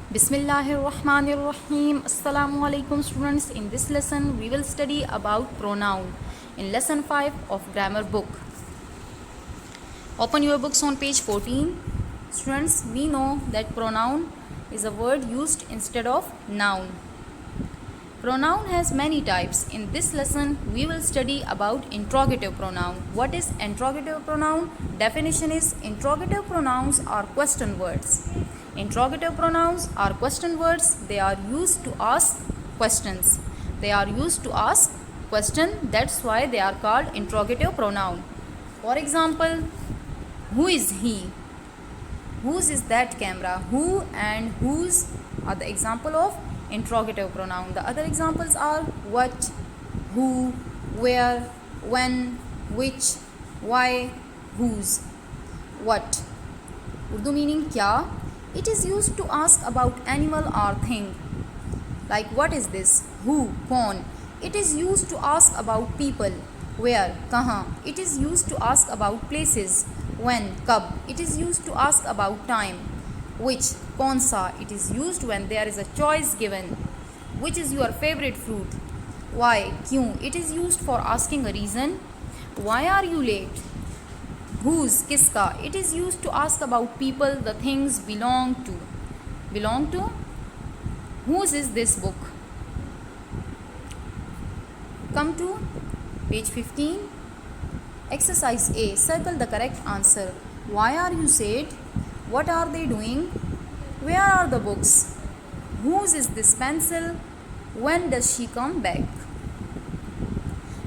Bismillahirrahmanirrahim. Assalamu alaikum students. In this lesson we will study about pronoun in lesson 5 of grammar book. Open your books on page 14. Students, we know that pronoun is a word used instead of noun. Pronoun has many types. In this lesson we will study about interrogative pronoun. What is interrogative pronoun? Definition is interrogative pronouns are question words. Interrogative pronouns are question words. They are used to ask questions. They are used to ask question. That's why they are called interrogative pronoun. For example, who is he? Whose is that camera? Who and whose are the example of interrogative pronoun. The other examples are what, who, where, when, which, why, whose, what. Urdu meaning kya? It is used to ask about animal or thing. Like what is this? Who, kaun. It is used to ask about people. Where, kahan. It is used to ask about places. When, kab. It is used to ask about time. Which, kaun sa. It is used when there is a choice given. Which is your favorite fruit? Why, kyun. It is used for asking a reason. Why are you late? Whose, kiska. It is used to ask about people the things belong to. Belong to? Whose is this book? Come to page 15. Exercise A. Circle the correct answer. Why are you sad? What are they doing? Where are the books? Whose is this pencil? When does she come back?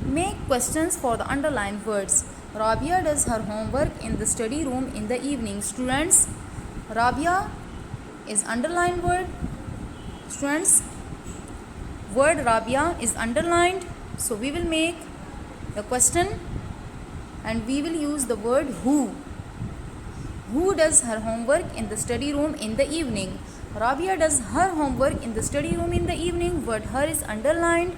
Make questions for the underlined words. Rabia does her homework in the study room in the evening. Students, Rabia is underlined word. Students, word Rabia is underlined. So we will make the question and we will use the word who. Who does her homework in the study room in the evening? Rabia does her homework in the study room in the evening. Word her is underlined.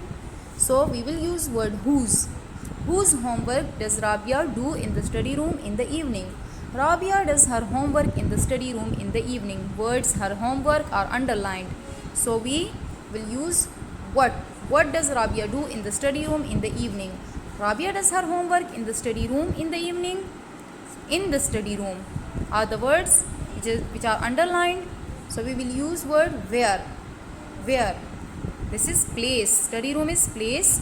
So we will use word whose. Whose homework does Rabia do in the study room in the evening? Rabia does her homework in the study room in the evening. Words her homework are underlined. So we will use what. What does Rabia do in the study room in the evening? Rabia does her homework in the study room in the evening. In the study room are the words which are underlined. So we will use word where. Where. This is place. Study room is place.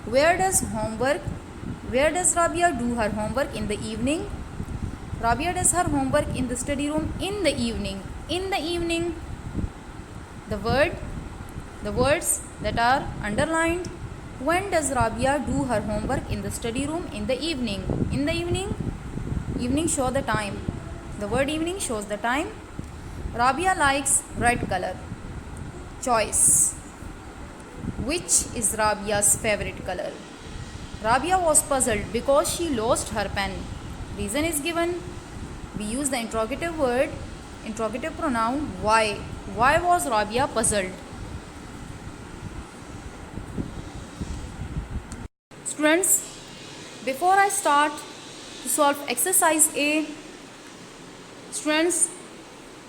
Where does Rabia do her homework in the evening? Rabia does her homework in the study room in the evening. In the evening, the words that are underlined. When does Rabia do her homework in the study room in the evening? In the evening, evening show the time. The word evening shows the time. Rabia likes red color. Choice. Which is Rabia's favorite color? Rabia was puzzled because she lost her pen. Reason is given. We use the interrogative pronoun why. Why was Rabia puzzled? Students, before I start to solve exercise A, students,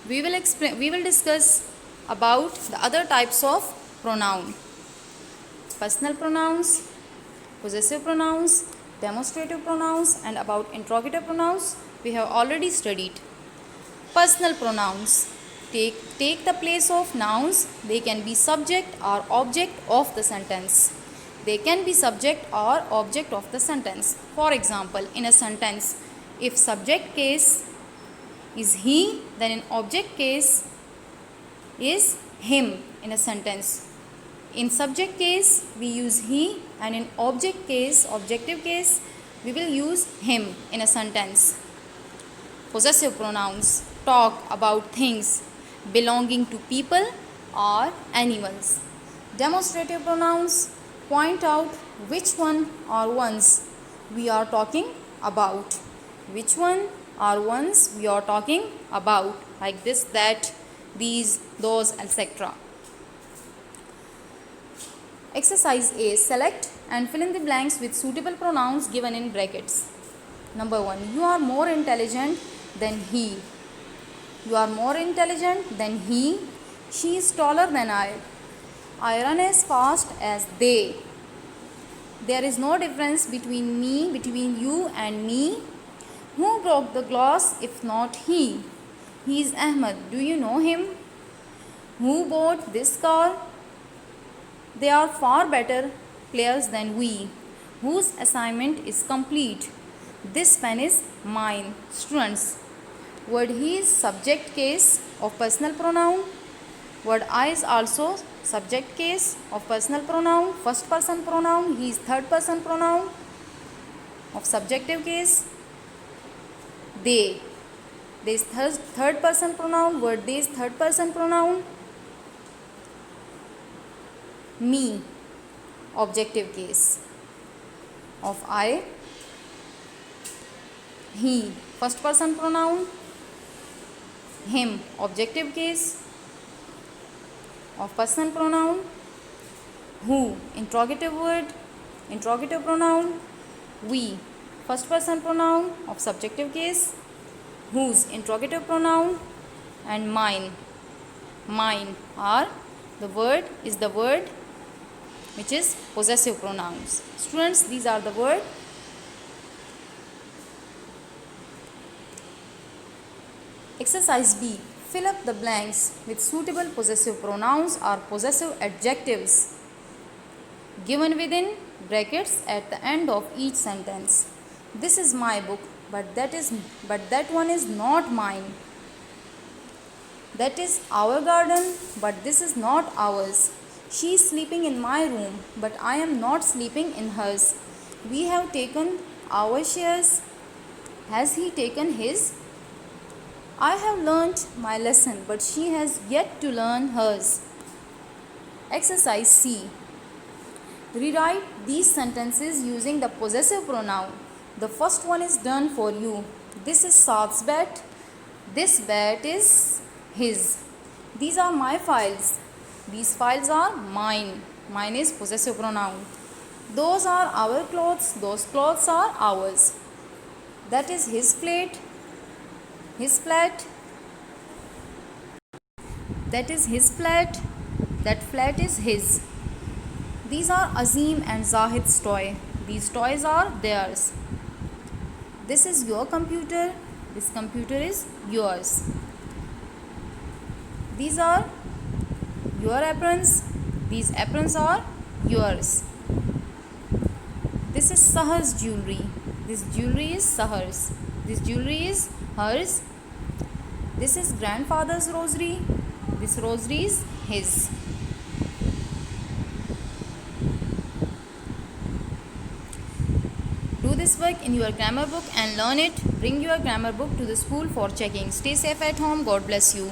we will discuss about the other types of pronoun. Personal pronouns, possessive pronouns, demonstrative pronouns, and about interrogative pronouns we have already studied. Personal pronouns take the place of nouns. They can be subject or object of the sentence. They can be subject or object of the sentence. For example, in a sentence, if subject case is he, then in object case is him in a sentence. In subject case, we use he, and in object case, objective case, we will use him in a sentence. Possessive pronouns talk about things belonging to people or animals. Demonstrative pronouns point out which one or ones we are talking about. Which one or ones we are talking about, like this, that, these, those, etc. Exercise A. Select and fill in the blanks with suitable pronouns given in brackets. Number 1. You are more intelligent than he. You are more intelligent than he. She is taller than I. I run as fast as they. There is no difference between you and me. Who broke the glass if not he? He is Ahmed. Do you know him? Who bought this car? They are far better players than we. Whose assignment is complete? This pen is mine. Students, word he is subject case of personal pronoun. Word I is also subject case of personal pronoun. First person pronoun. He is third person pronoun of subjective case. They. There is third person pronoun. Word they is third person pronoun. Me, objective case of I. He, first person pronoun. Him, objective case of person pronoun. Who, interrogative word, interrogative pronoun. We, first person pronoun of subjective case. Whose, interrogative pronoun. And mine. Mine are the word is the word which is possessive pronouns. Students, these are the word. Exercise B. Fill up the blanks with suitable possessive pronouns or possessive adjectives given within brackets at the end of each sentence. This is my book, but that one is not mine. That is our garden, but this is not ours. She is sleeping in my room, but I am not sleeping in hers. We have taken our shares. Has he taken his? I have learnt my lesson, but she has yet to learn hers. Exercise C. Rewrite these sentences using the possessive pronoun. The first one is done for you. This is Saad's bat. This bat is his. These are my files. These files are mine. Mine is possessive pronoun. Those are our clothes. Those clothes are ours. That is his plate. His flat. That is his flat. That flat is his. These are Azim and Zahid's toy. These toys are theirs. This is your computer. This computer is yours. These are your aprons. These aprons are yours. This is Sahar's jewelry. This jewelry is Sahar's. This jewelry is hers. This is grandfather's rosary. This rosary is his. Do this work in your grammar book and learn it. Bring your grammar book to the school for checking. Stay safe at home. God bless you.